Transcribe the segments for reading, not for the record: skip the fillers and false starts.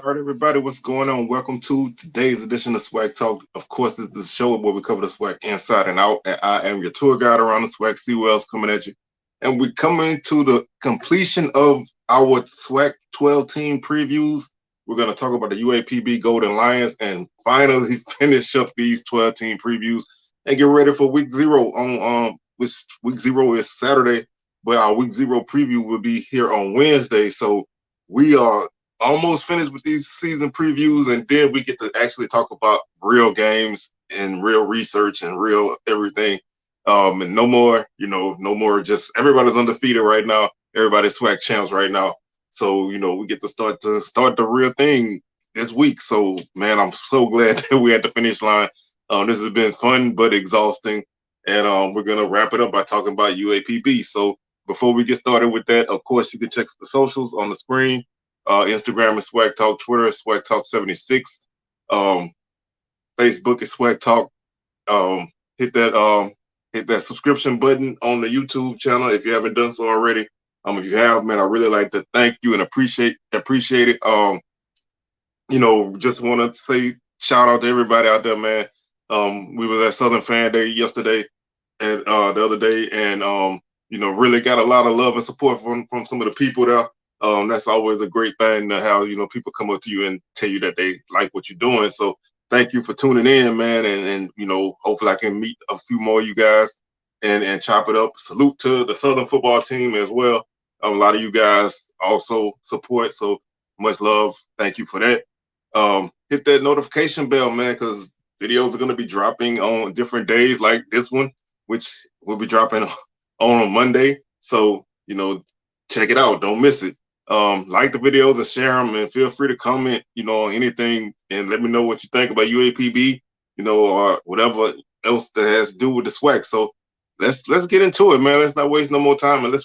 All right, everybody, what's going on? Welcome to today's edition of Swag Talk. Of course, this is the show where we cover the swag inside and out. And I am your tour guide around the swag. See who else coming at you. And we're coming to the completion of our swag 12 team previews. We're going to talk about the UAPB Golden Lions and finally finish up these 12 team previews and get ready for week zero on which week zero is Saturday, but our week zero preview will be here on Wednesday. So we are almost finished with these season previews, and then we get to actually talk about real games and real research and real everything. And no more, no more just everybody's undefeated right now. Everybody's swag champs right now. So, we get to start the real thing this week. So, man, I'm so glad that we're at the finish line. This has been fun but exhausting. And we're going to wrap it up by talking about UAPB. So before we get started with that, of course, you can check the socials on the screen. Instagram is Swag Talk, Twitter is Swag Talk 76, Facebook is Swag Talk. Hit that subscription button on the YouTube channel if you haven't done so already. If you have, man, I really like to thank you and appreciate it. Just want to say shout out to everybody out there, man. We was at Southern Fan Day yesterday and the other day, and really got a lot of love and support from some of the people there. That's always a great thing to have, people come up to you and tell you that they like what you're doing. So thank you for tuning in, man. And hopefully I can meet a few more of you guys and chop it up. Salute to the Southern football team as well. A lot of you guys also support. So much love. Thank you for that. Hit that notification bell, man, because videos are going to be dropping on different days like this one, which will be dropping on Monday. So, check it out. Don't miss it. Like the videos and share them, and feel free to comment, on anything, and let me know what you think about UAPB, or whatever else that has to do with the swag. So let's get into it, man. Let's not waste no more time, and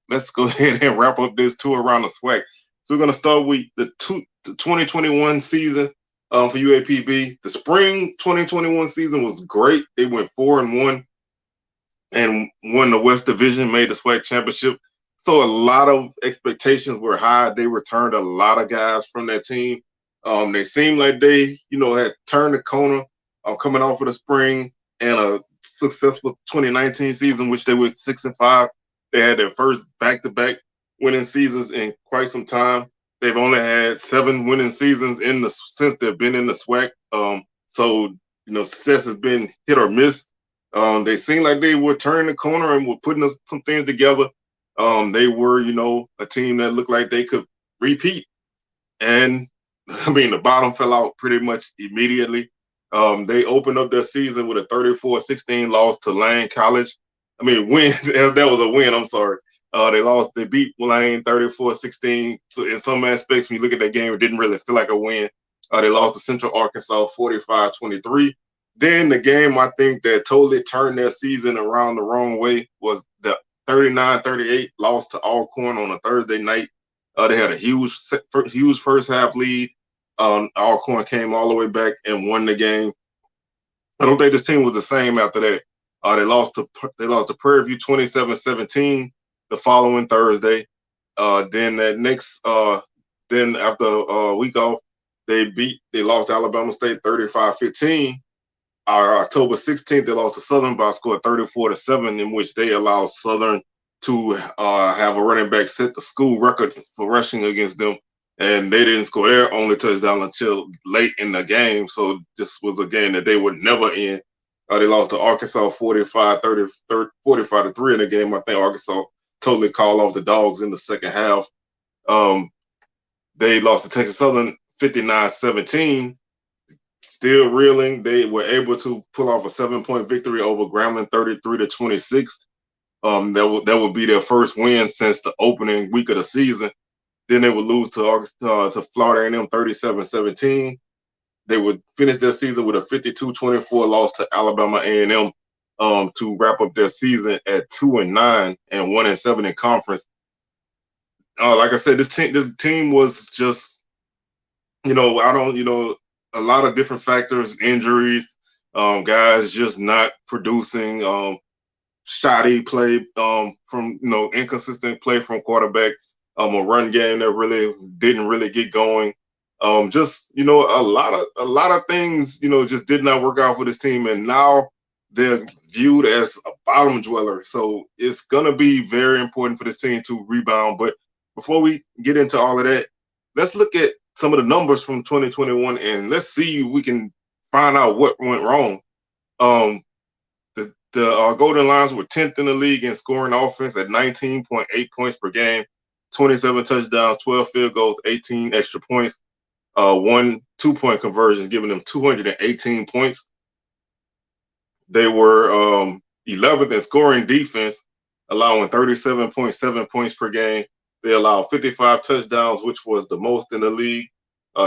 let's go ahead and wrap up this tour around the swag. So we're gonna start with the 2021 season for UAPB. The spring 2021 season was great. They went 4-1 and won the West Division, made the swag championship. So a lot of expectations were high. They returned a lot of guys from that team. They seemed like they, had turned the corner coming off of the spring and a successful 2019 season, which they were 6-5. They had their first back-to-back winning seasons in quite some time. They've only had 7 winning seasons since they've been in the SWAC. So success has been hit or miss. They seemed like they were turning the corner and were putting some things together. They were, a team that looked like they could repeat. And the bottom fell out pretty much immediately. They opened up their season with a 34-16 loss to Lane College. Win. That was a win. I'm sorry. They beat Lane 34-16. So in some aspects, when you look at that game, it didn't really feel like a win. They lost to Central Arkansas 45-23. Then the game I think that totally turned their season around the wrong way was the 39-38 loss to Alcorn on a Thursday night. They had a huge first half lead. Alcorn came all the way back and won the game. I don't think this team was the same after that. They lost to Prairie View 27-17 the following Thursday. Then after a week off, they lost to Alabama State 35-15. October 16th, they lost to Southern by a score of 34-7, in which they allowed Southern to have a running back set the school record for rushing against them, and they didn't score their only touchdown until late in the game. So this was a game that they would never end. They lost to Arkansas 45-3 in the game. I think Arkansas totally called off the Dogs in the second half. They lost to Texas Southern 59-17. Still reeling, they were able to pull off a 7-point victory over Grambling 33-26. That would be their first win since the opening week of the season. Then they would lose to Florida A&M 37-17. They would finish their season with a 52-24 loss to Alabama A&M to wrap up their season at 2-9 and 1-7 in conference. Like I said, this team was just, a lot of different factors, injuries, guys just not producing, shoddy play from, inconsistent play from quarterback, a run game that really didn't really get going. Just a lot of things just did not work out for this team, and now they're viewed as a bottom dweller. So it's gonna be very important for this team to rebound. But before we get into all of that, let's look at some of the numbers from 2021, and let's see if we can find out what went wrong. Um, the Golden Lions were 10th in the league in scoring offense at 19.8 points per game, 27 touchdowns, 12 field goals, 18 extra points, one 2-point conversion, giving them 218 points. They were 11th in scoring defense, allowing 37.7 points per game. They allowed 55 touchdowns, which was the most in the league,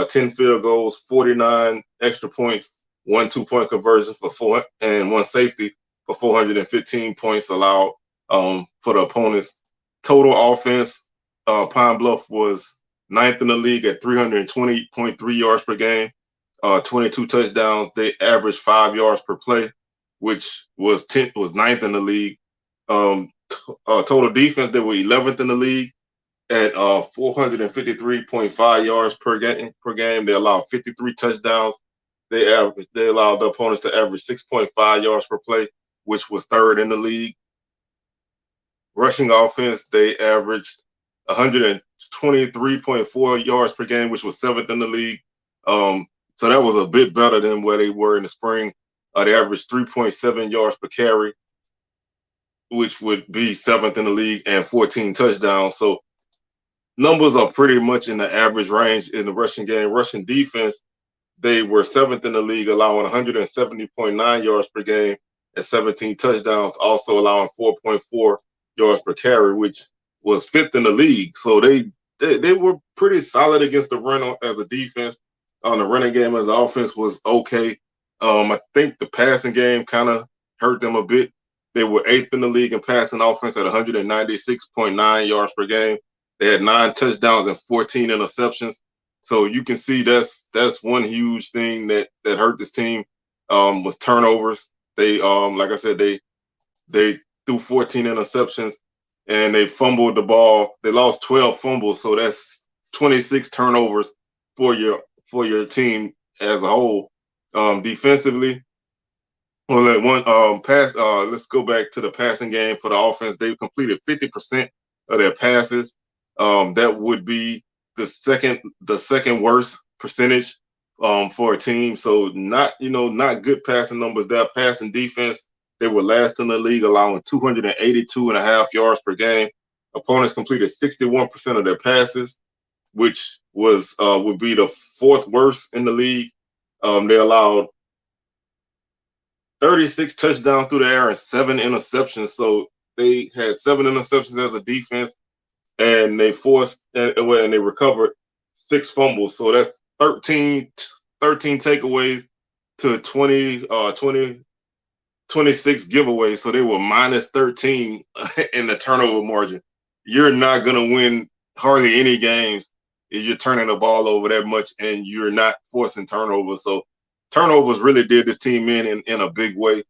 10 field goals, 49 extra points, one 2-point conversion for 4, and one safety for 415 points allowed for the opponents. Total offense, Pine Bluff was 9th in the league at 320.3 yards per game, 22 touchdowns. They averaged 5 yards per play, which was 9th in the league. Total defense, they were 11th in the league at 453.5 yards per game. They allowed 53 touchdowns. They allowed the opponents to average 6.5 yards per play, which was 3rd in the league. Rushing offense, they averaged 123.4 yards per game, which was 7th in the league. So that was a bit better than where they were in the spring. They averaged 3.7 yards per carry, which would be 7th in the league, and 14 touchdowns. So numbers are pretty much in the average range in the rushing game. Rushing defense, they were 7th in the league, allowing 170.9 yards per game and 17 touchdowns, also allowing 4.4 yards per carry, which was 5th in the league. So they were pretty solid against the run as a defense. On the running game as an offense was okay. I think the passing game kind of hurt them a bit. They were 8th in the league in passing offense at 196.9 yards per game. They had 9 touchdowns and 14 interceptions. So you can see that's one huge thing that hurt this team, was turnovers. They like I said, they threw 14 interceptions and they fumbled the ball. They lost 12 fumbles, so that's 26 turnovers for your team as a whole. Defensively, well, that one pass. Let's go back to the passing game for the offense. They completed 50% of their passes. That would be the second worst percentage for a team. So not good passing numbers there. Passing defense, they were last in the league, allowing 282.5 yards per game. Opponents completed 61% of their passes, which was would be the 4th worst in the league. They allowed 36 touchdowns through the air and 7 interceptions. So they had 7 interceptions as a defense, and they recovered 6 fumbles. So that's 13 takeaways to 26 giveaways. So they were minus 13 in the turnover margin. You're not going to win hardly any games if you're turning the ball over that much and you're not forcing turnovers. So turnovers really did this team in a big way.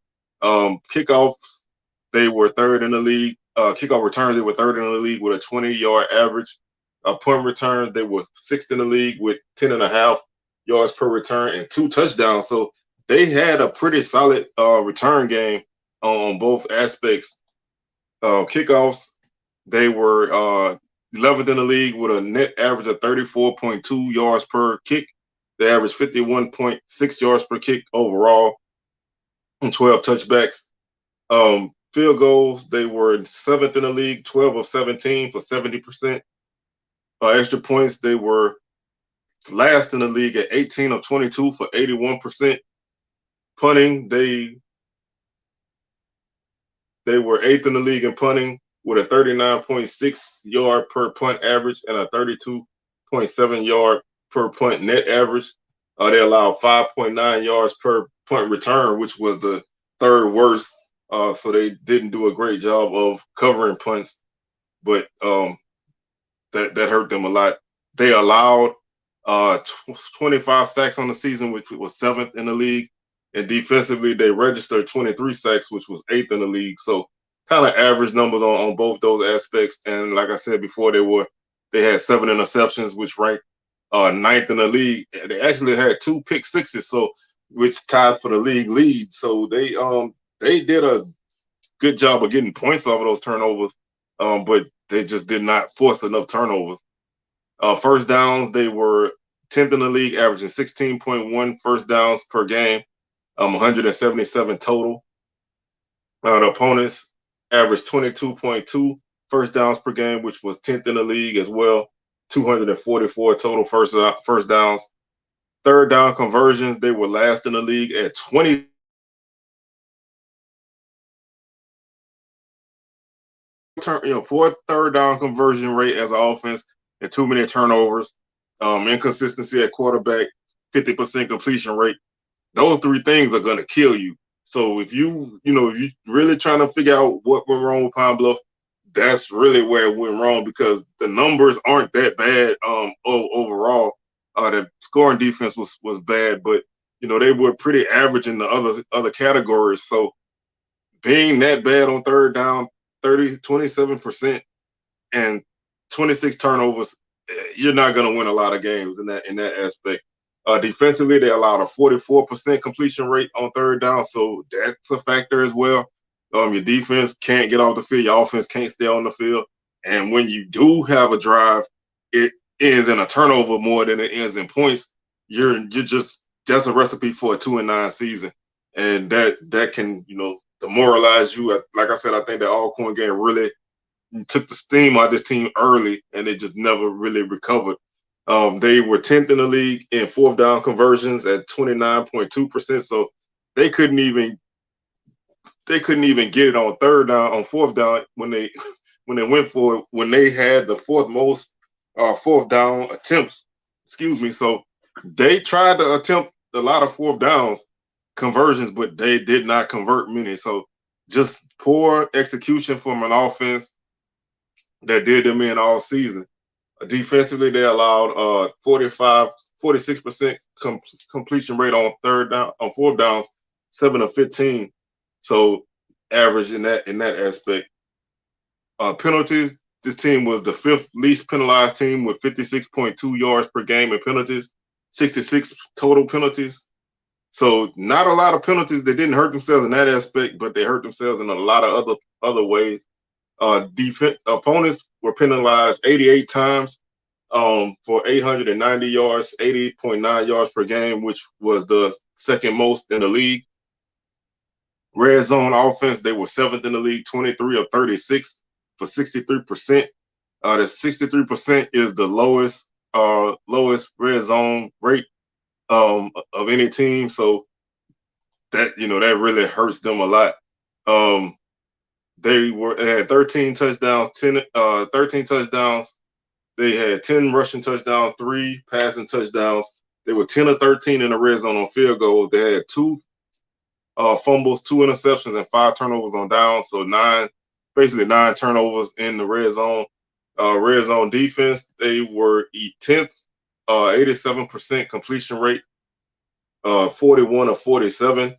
Kickoffs, they were 3rd in the league. Kickoff returns, they were 3rd in the league with a 20-yard average. Punt returns, they were 6th in the league with 10.5 yards per return and 2 touchdowns. So they had a pretty solid return game on both aspects. Kickoffs, they were 11th in the league with a net average of 34.2 yards per kick. They averaged 51.6 yards per kick overall and 12 touchbacks. Field goals, they were 7th in the league, 12 of 17 for 70%. Extra points, they were last in the league at 18 of 22 for 81%. Punting, they were 8th in the league in punting with a 39.6 yard per punt average and a 32.7 yard per punt net average. They allowed 5.9 yards per punt return, which was the 3rd worst. So they didn't do a great job of covering punts, but that hurt them a lot. They allowed 25 sacks on the season, which was 7th in the league. And defensively, they registered 23 sacks, which was 8th in the league. So kind of average numbers on both those aspects. And like I said before, they had 7 interceptions, which ranked ninth in the league. They actually had 2 pick sixes, so which tied for the league lead. So they did a good job of getting points off of those turnovers, but they just did not force enough turnovers. First downs, they were 10th in the league, averaging 16.1 first downs per game, 177 total. The opponents averaged 22.2 first downs per game, which was 10th in the league as well, 244 total first downs. Third down conversions, they were last in the league at 20. Poor third down conversion rate as an offense and too many turnovers, inconsistency at quarterback, 50% completion rate. Those 3 things are going to kill you. So if you really trying to figure out what went wrong with Pine Bluff, that's really where it went wrong, because the numbers aren't that bad overall. The scoring defense was bad, but they were pretty average in the other categories. So being that bad on third down, 27% and 26 turnovers, you're not going to win a lot of games in that aspect. Defensively, they allowed a 44% completion rate on third down, so that's a factor as well. Your defense can't get off the field, your offense can't stay on the field, and when you do have a drive, it ends in a turnover more than it ends in points. You're just that's a recipe for a 2-9 season, and that can demoralize you. Like I said, I think that Alcorn game really took the steam out of this team early, and they just never really recovered. They were 10th in the league in fourth down conversions at 29.2%. So they couldn't even get it on third down, on fourth down when they went for it, when they had the fourth most fourth down attempts. Excuse me. So they tried to attempt a lot of fourth downs conversions, but they did not convert many. So just poor execution from an offense that did them in all season. Defensively, they allowed 46% completion rate on fourth downs, 7 of 15. So average in that aspect. Penalties, this team was the 5th least penalized team with 56.2 yards per game in penalties, 66 total penalties. So not a lot of penalties. They didn't hurt themselves in that aspect, but they hurt themselves in a lot of other ways. Opponents were penalized 88 times for 890 yards, 80.9 yards per game, which was the second most in the league. Red zone offense, they were 7th in the league, 23 of 36 for 63%. The 63% is the lowest red zone rate of any team. So that that really hurts them a lot. They had 13 touchdowns, 13 touchdowns. They had 10 rushing touchdowns, 3 passing touchdowns. They were 10 of 13 in the red zone on field goals. They had 2 fumbles, 2 interceptions, and 5 turnovers on downs. So basically 9 turnovers in the red zone. Red zone defense, they were 10th, 87% completion rate, 41 of 47.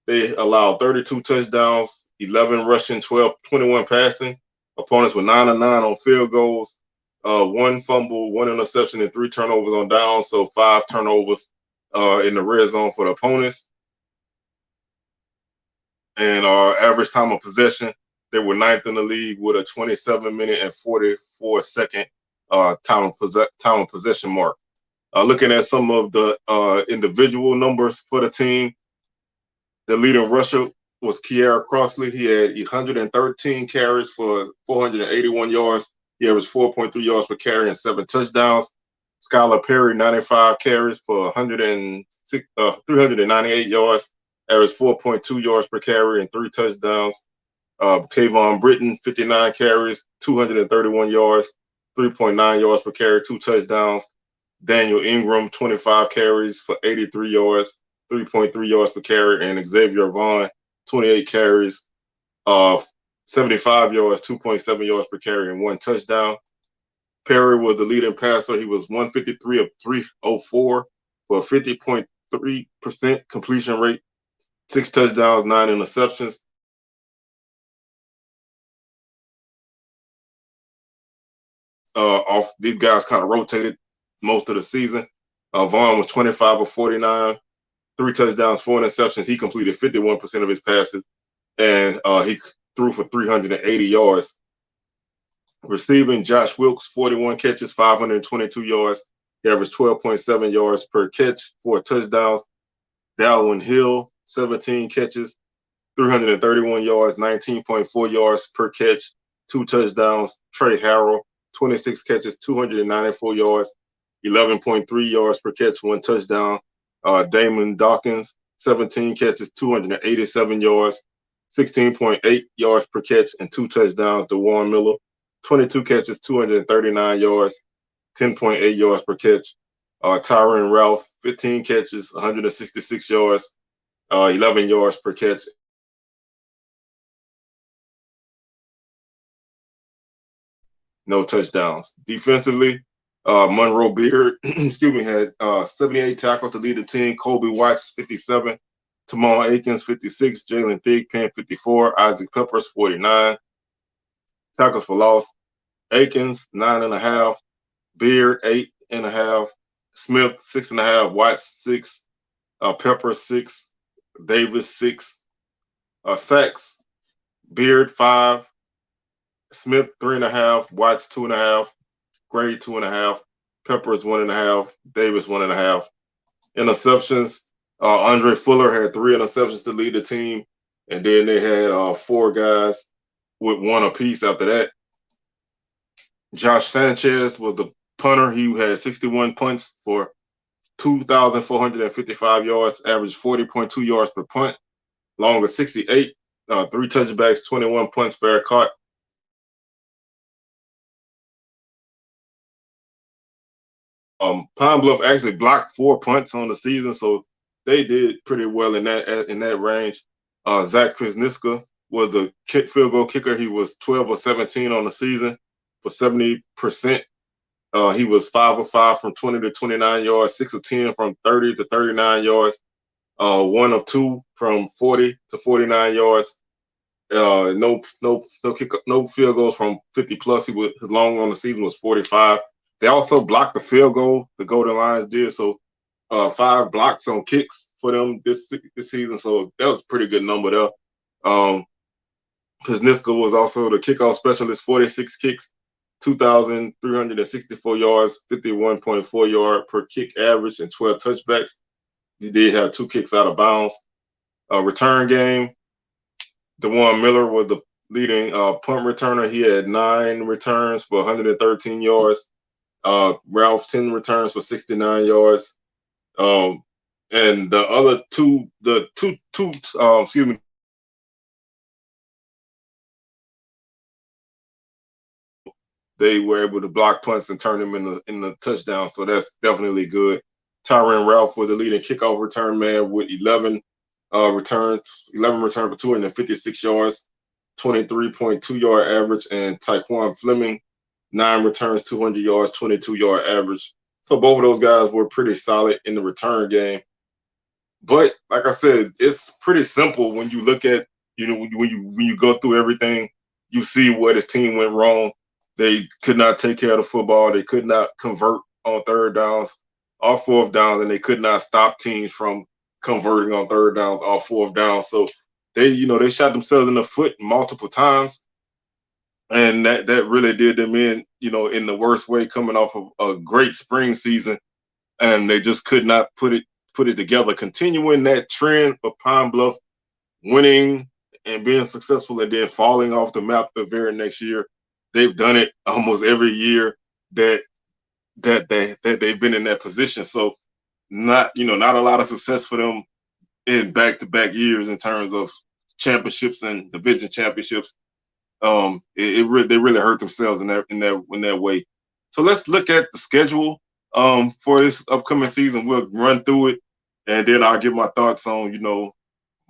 They allowed 32 touchdowns, 11 rushing, 21 passing. Opponents were 9 of 9 on field goals, 1 fumble, 1 interception, and 3 turnovers on downs. So 5 turnovers in the red zone for the opponents. And our average time of possession, they were 9th in the league with a 27-minute and 44-second time of possession mark. Looking at some of the individual numbers for the team, the leading rusher was Kiara Crossley. He had 113 carries for 481 yards. He averaged 4.3 yards per carry and 7 touchdowns. Skylar Perry, 95 carries for 398 yards, averaged 4.2 yards per carry and 3 touchdowns. Kayvon Britton, 59 carries, 231 yards, 3.9 yards per carry, 2 touchdowns. Daniel Ingram, 25 carries for 83 yards, 3.3 yards per carry, and Xavier Vaughn, 28 carries, 75 yards, 2.7 yards per carry, and 1 touchdown. Perry was the leading passer. He was 153 of 304 for a 50.3% completion rate, 6 touchdowns, 9 interceptions. Off these guys kind of rotated most of the season. Vaughn was 25 of 49, 3 touchdowns, 4 interceptions. He completed 51% of his passes, and he threw for 380 yards. Receiving, Josh Wilkes, 41 catches, 522 yards. He averaged 12.7 yards per catch, 4 touchdowns. Dalvin Hill, 17 catches, 331 yards, 19.4 yards per catch, 2 touchdowns. Trey Harrell, 26 catches, 294 yards, 11.3 yards per catch, 1 touchdown. Damon Dawkins, 17 catches, 287 yards, 16.8 yards per catch, and 2 touchdowns. DeJuan Miller, 22 catches, 239 yards, 10.8 yards per catch. Tyron Ralph, 15 catches, 166 yards, 11 yards per catch. No touchdowns. Defensively, Monroe Beard, had 78 tackles to lead the team. Kobe Watts, 57. Tamal Akins, 56. Jalen Thigpen, 54. Isaac Peppers, 49. Tackles for loss. Akins, 9.5. Beard, 8.5. Smith, 6.5. Watts, 6. Peppers, 6. Davis, 6. Sacks. Beard, 5. Smith, 3.5. Watts, 2.5. Gray, 2.5. Peppers, 1.5. Davis, 1.5. Interceptions. Andre Fuller had 3 interceptions to lead the team, and then they had 4 guys with 1 apiece after that. Josh Sanchez was the punter. He had 61 punts for 2,455 yards, averaged 40.2 yards per punt. Long of 68, 3 touchbacks, 21 punts fair caught. Pine Bluff actually blocked 4 punts on the season, so they did pretty well in that range. Zach Kriszniska was the field goal kicker. He was 12 of 17 on the season for 70%. He was 5 of 5 from 20 to 29 yards, 6 of 10 from 30 to 39 yards, 1 of 2 from 40 to 49 yards. No field goals from 50 plus. His long on the season was 45. They also blocked the field goal. The Golden Lions did, so 5 blocks on kicks for them this season. So that was a pretty good number there. Kriszniska was also the kickoff specialist, 46 kicks, 2,364 yards, 51.4 yard per kick average, and 12 touchbacks. He did have 2 kicks out of bounds. Return game, DeJuan Miller was the leading punt returner. He had 9 returns for 113 yards. Ralph, 10 returns for 69 yards. And the other two, they were able to block punts and turn them in the touchdown. So that's definitely good. Tyron Ralph was the leading kickoff return man with 11 returns for 256 yards, 23.2 yard average, and Tyquan Fleming, 9 returns, 200 yards, 22-yard average. So both of those guys were pretty solid in the return game. But like I said, it's pretty simple when you look at, when you go through everything, you see where this team went wrong. They could not take care of the football. They could not convert on 3rd downs or 4th downs, and they could not stop teams from converting on 3rd downs or 4th downs. So they shot themselves in the foot multiple times, and that really did them in the worst way, coming off of a great spring season, and they just could not put it together. Continuing that trend of Pine Bluff winning and being successful, and then falling off the map the very next year. They've done it almost every year that they've been in that position. So not a lot of success for them in back-to-back years in terms of championships and division championships. They really hurt themselves in that way. So let's look at the schedule for this upcoming season. We'll run through it, and then I'll give my thoughts on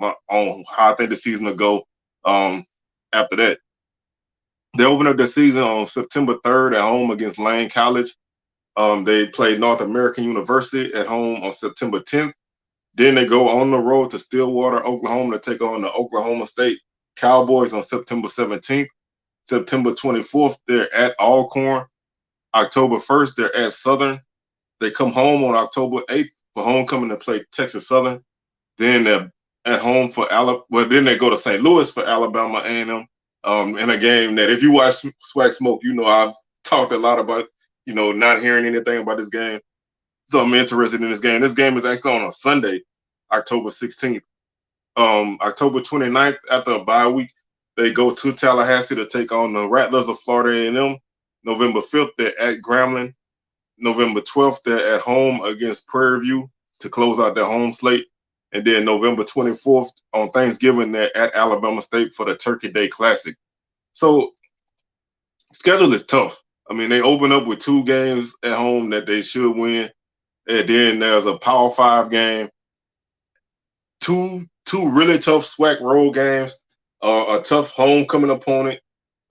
on how I think the season will go after that. They open up the season on September 3rd at home against Lane College. They play North American University at home on September 10th. Then they go on the road to Stillwater, Oklahoma, to take on the Oklahoma State Cowboys on September 17th. September 24th, they're at Alcorn. October 1st, they're at Southern. They come home on October 8th for homecoming to play Texas Southern. Then they're at home for Alabama. Well, then they go to St. Louis for Alabama A&M in a game that if you watch Swag Smoke, I've talked a lot about, not hearing anything about this game. So I'm interested in this game. This game is actually on a Sunday, October 16th. October 29th, after a bye week, they go to Tallahassee to take on the Rattlers of Florida A&M. November 5th, they're at Grambling. November 12th, they're at home against Prairie View to close out their home slate. And then November 24th, on Thanksgiving, they're at Alabama State for the Turkey Day Classic. So schedule is tough. I mean, they open up with 2 games at home that they should win. And then there's a Power 5 game. Two really tough SWAC road games, a tough homecoming opponent,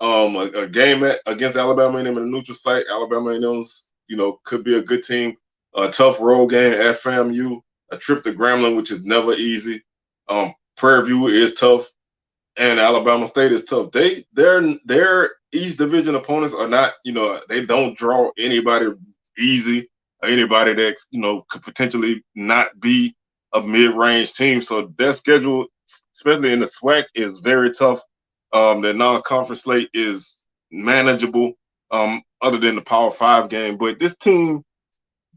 a game against Alabama A&M in a neutral site. Alabama A&M's, could be a good team. A tough road game at FAMU, a trip to Grambling, which is never easy. Prairie View is tough, and Alabama State is tough. Their East Division opponents are not, they don't draw anybody easy or anybody that could potentially not be a mid-range team. So their schedule, especially in the SWAC, is very tough. Their non-conference slate is manageable, other than the Power 5 game. But this team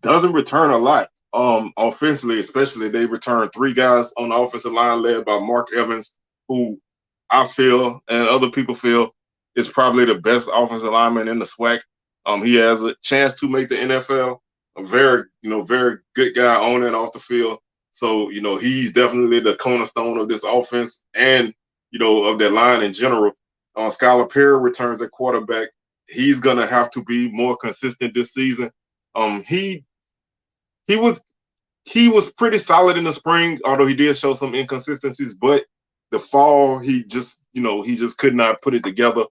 doesn't return a lot. Offensively, especially, they return 3 guys on the offensive line led by Mark Evans, who I feel and other people feel is probably the best offensive lineman in the SWAC. He has a chance to make the NFL. A very, very good guy on and off the field. So, he's definitely the cornerstone of this offense and, of that line in general. Skylar Perry returns at quarterback. He's going to have to be more consistent this season. He was pretty solid in the spring, although he did show some inconsistencies, but the fall, he just could not put it together.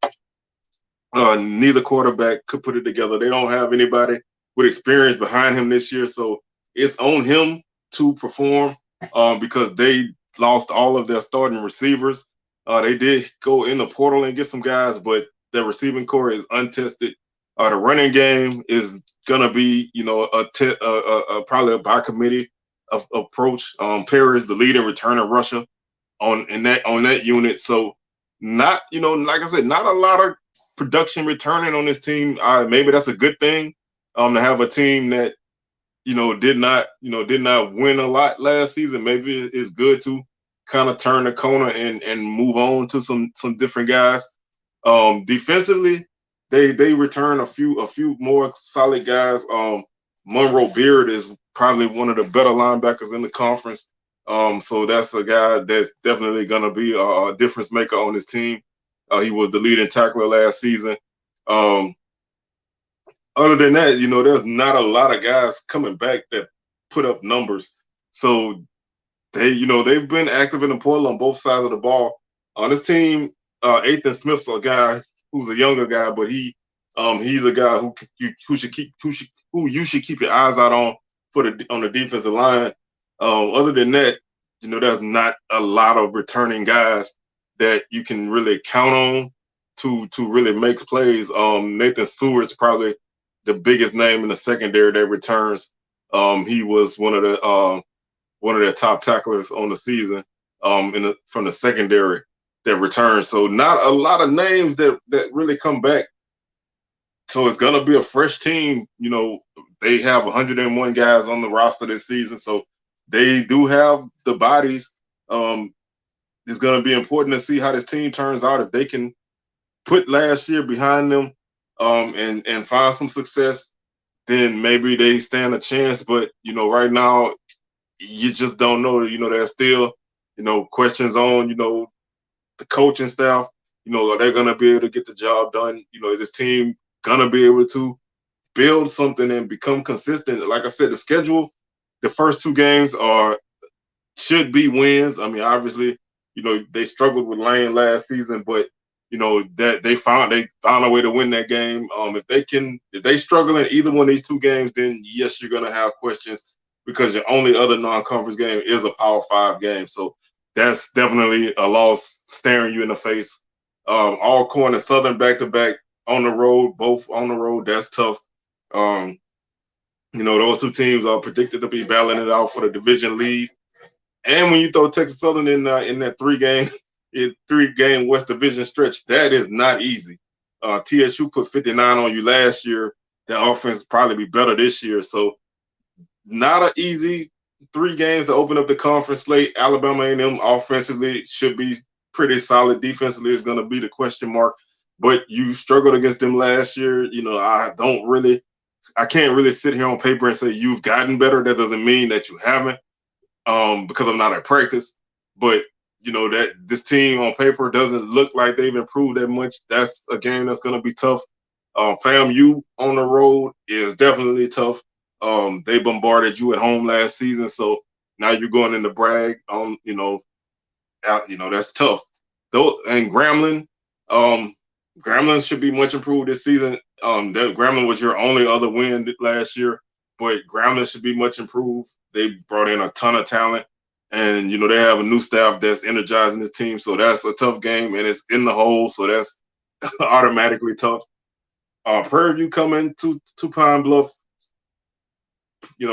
Neither quarterback could put it together. They don't have anybody with experience behind him this year, so it's on him to perform because they lost all of their starting receivers. They did go in the portal and get some guys, but their receiving core is untested. The running game is gonna be, probably a by committee approach. Perry is the leading returning rusher on that unit, so not, like I said, not a lot of production returning on this team. Maybe that's a good thing. To have a team that did not win a lot last season. Maybe it's good to kind of turn the corner and move on to some different guys. Defensively, they return a few more solid guys. Monroe Beard is probably one of the better linebackers in the conference. So that's a guy that's definitely going to be a difference maker on this team. He was the leading tackler last season. Other than that, there's not a lot of guys coming back that put up numbers. So they've been active in the portal on both sides of the ball. On this team, Ethan Smith's a guy who's a younger guy, but he's a guy who you should keep your eyes out on on the defensive line. Other than that, there's not a lot of returning guys that you can really count on to really make plays. Nathan Stewart's probably the biggest name in the secondary that returns. He was one of their top tacklers on the season from the secondary that returns. So not a lot of names that really come back. So it's gonna be a fresh team. They have 101 guys on the roster this season, so they do have the bodies. It's gonna be important to see how this team turns out. If they can put last year behind them and find some success, then maybe they stand a chance. But right now, you just don't know. There's still questions on the coaching staff. Are they gonna be able to get the job done? Is this team gonna be able to build something and become consistent? Like I said, the schedule, the first 2 games should be wins. I mean, obviously, they struggled with Lane last season, but that they found a way to win that game. If they struggle in either one of these 2 games, then yes, you're gonna have questions because your only other non-conference game is a Power 5 game. So that's definitely a loss staring you in the face. Alcorn and Southern back-to-back on the road, both on the road. That's tough. Those two teams are predicted to be battling it out for the division lead. And when you throw Texas Southern in that three-game West Division stretch, that is not easy. TSU put 59 on you last year. The offense probably be better this year. So not an easy 3 games to open up the conference slate. Alabama A&M offensively should be pretty solid. Defensively is going to be the question mark. But you struggled against them last year. I can't really sit here on paper and say you've gotten better. That doesn't mean that you haven't, because I'm not at practice. But that this team on paper doesn't look like they've improved that much. That's a game that's going to be tough. FAMU on the road is definitely tough. They bombarded you at home last season, so now you're going into Bragg. That's tough. Though, and Grambling should be much improved this season. That Grambling was your only other win last year, but Grambling should be much improved. They brought in a ton of talent, and they have a new staff that's energizing this team. So that's a tough game, and it's in the hole, so that's automatically tough. Prairie View coming to Pine Bluff.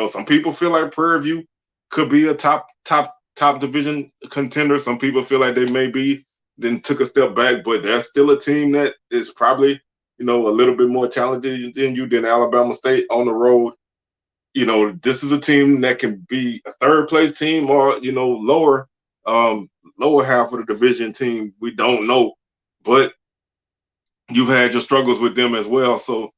Some people feel like Prairie View could be a top division contender. Some people feel like they may be, then took a step back, but that's still a team that is probably, a little bit more talented than Alabama State on the road. This is a team that can be a third place team or, lower half of the division team. We don't know, but you've had your struggles with them as well. So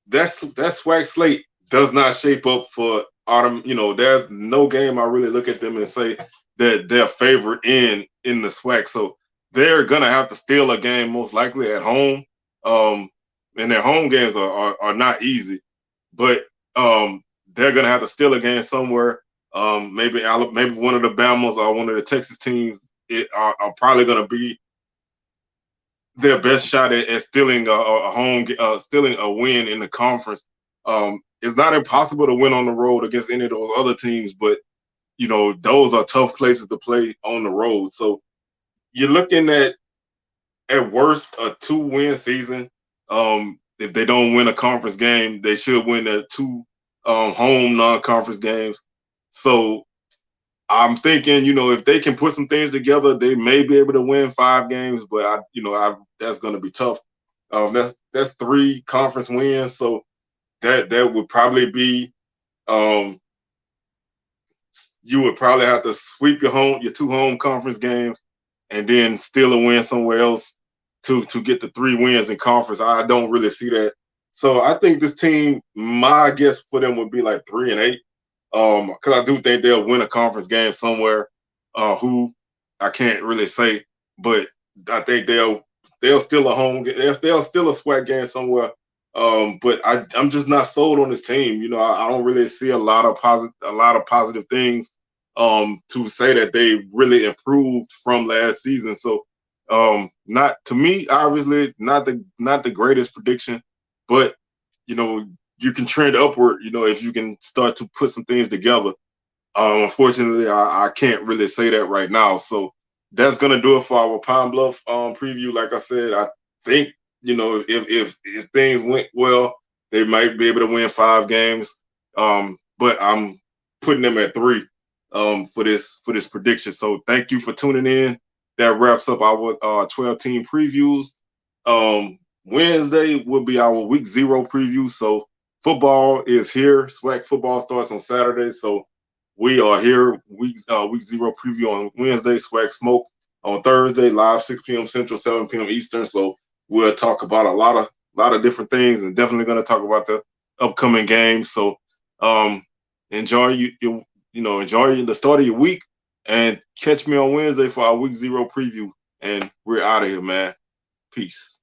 that SWAC slate does not shape up for autumn. There's no game I really look at them and say that they're favored in the SWAC. So they're gonna have to steal a game most likely at home. And their home games are not easy, but they're gonna have to steal a game somewhere. Maybe one of the Bamas or one of the Texas teams are probably gonna be their best shot at stealing stealing a win in the conference. It's not impossible to win on the road against any of those other teams, but those are tough places to play on the road. So you're looking at worst a 2-win season. If they don't win a conference game, they should win their 2 home non-conference games. So I'm thinking, if they can put some things together, they may be able to win 5 games, but that's going to be tough. That's 3 conference wins, so that would probably be, you would probably have to sweep your 2 home conference games, and then steal a win somewhere else to get the 3 wins in conference. I don't really see that. So I think this team, my guess for them would be like 3-8. Because I do think they'll win a conference game somewhere. Who I can't really say, but I think they'll steal a home. They'll steal a SWAC game somewhere. But I'm just not sold on this team. I don't really see a lot of positive things to say that they really improved from last season. So not to me, obviously not the greatest prediction, but you can trend upward, if you can start to put some things together. Unfortunately, I can't really say that right now. So that's gonna do it for our Pine Bluff preview. Like I said, I think if things went well, they might be able to win 5 games. But I'm putting them at 3 for this prediction. So thank you for tuning in. That wraps up our 12-team previews. Wednesday will be our week 0 preview. So football is here. SWAC football starts on Saturday. So we are here. Week 0 preview on Wednesday. SWAC smoke on Thursday. Live 6 p.m. Central, 7 p.m. Eastern. So we'll talk about a lot of different things, and definitely going to talk about the upcoming games. So enjoy the start of your week, and catch me on Wednesday for our week 0 preview. And we're out of here, man. Peace.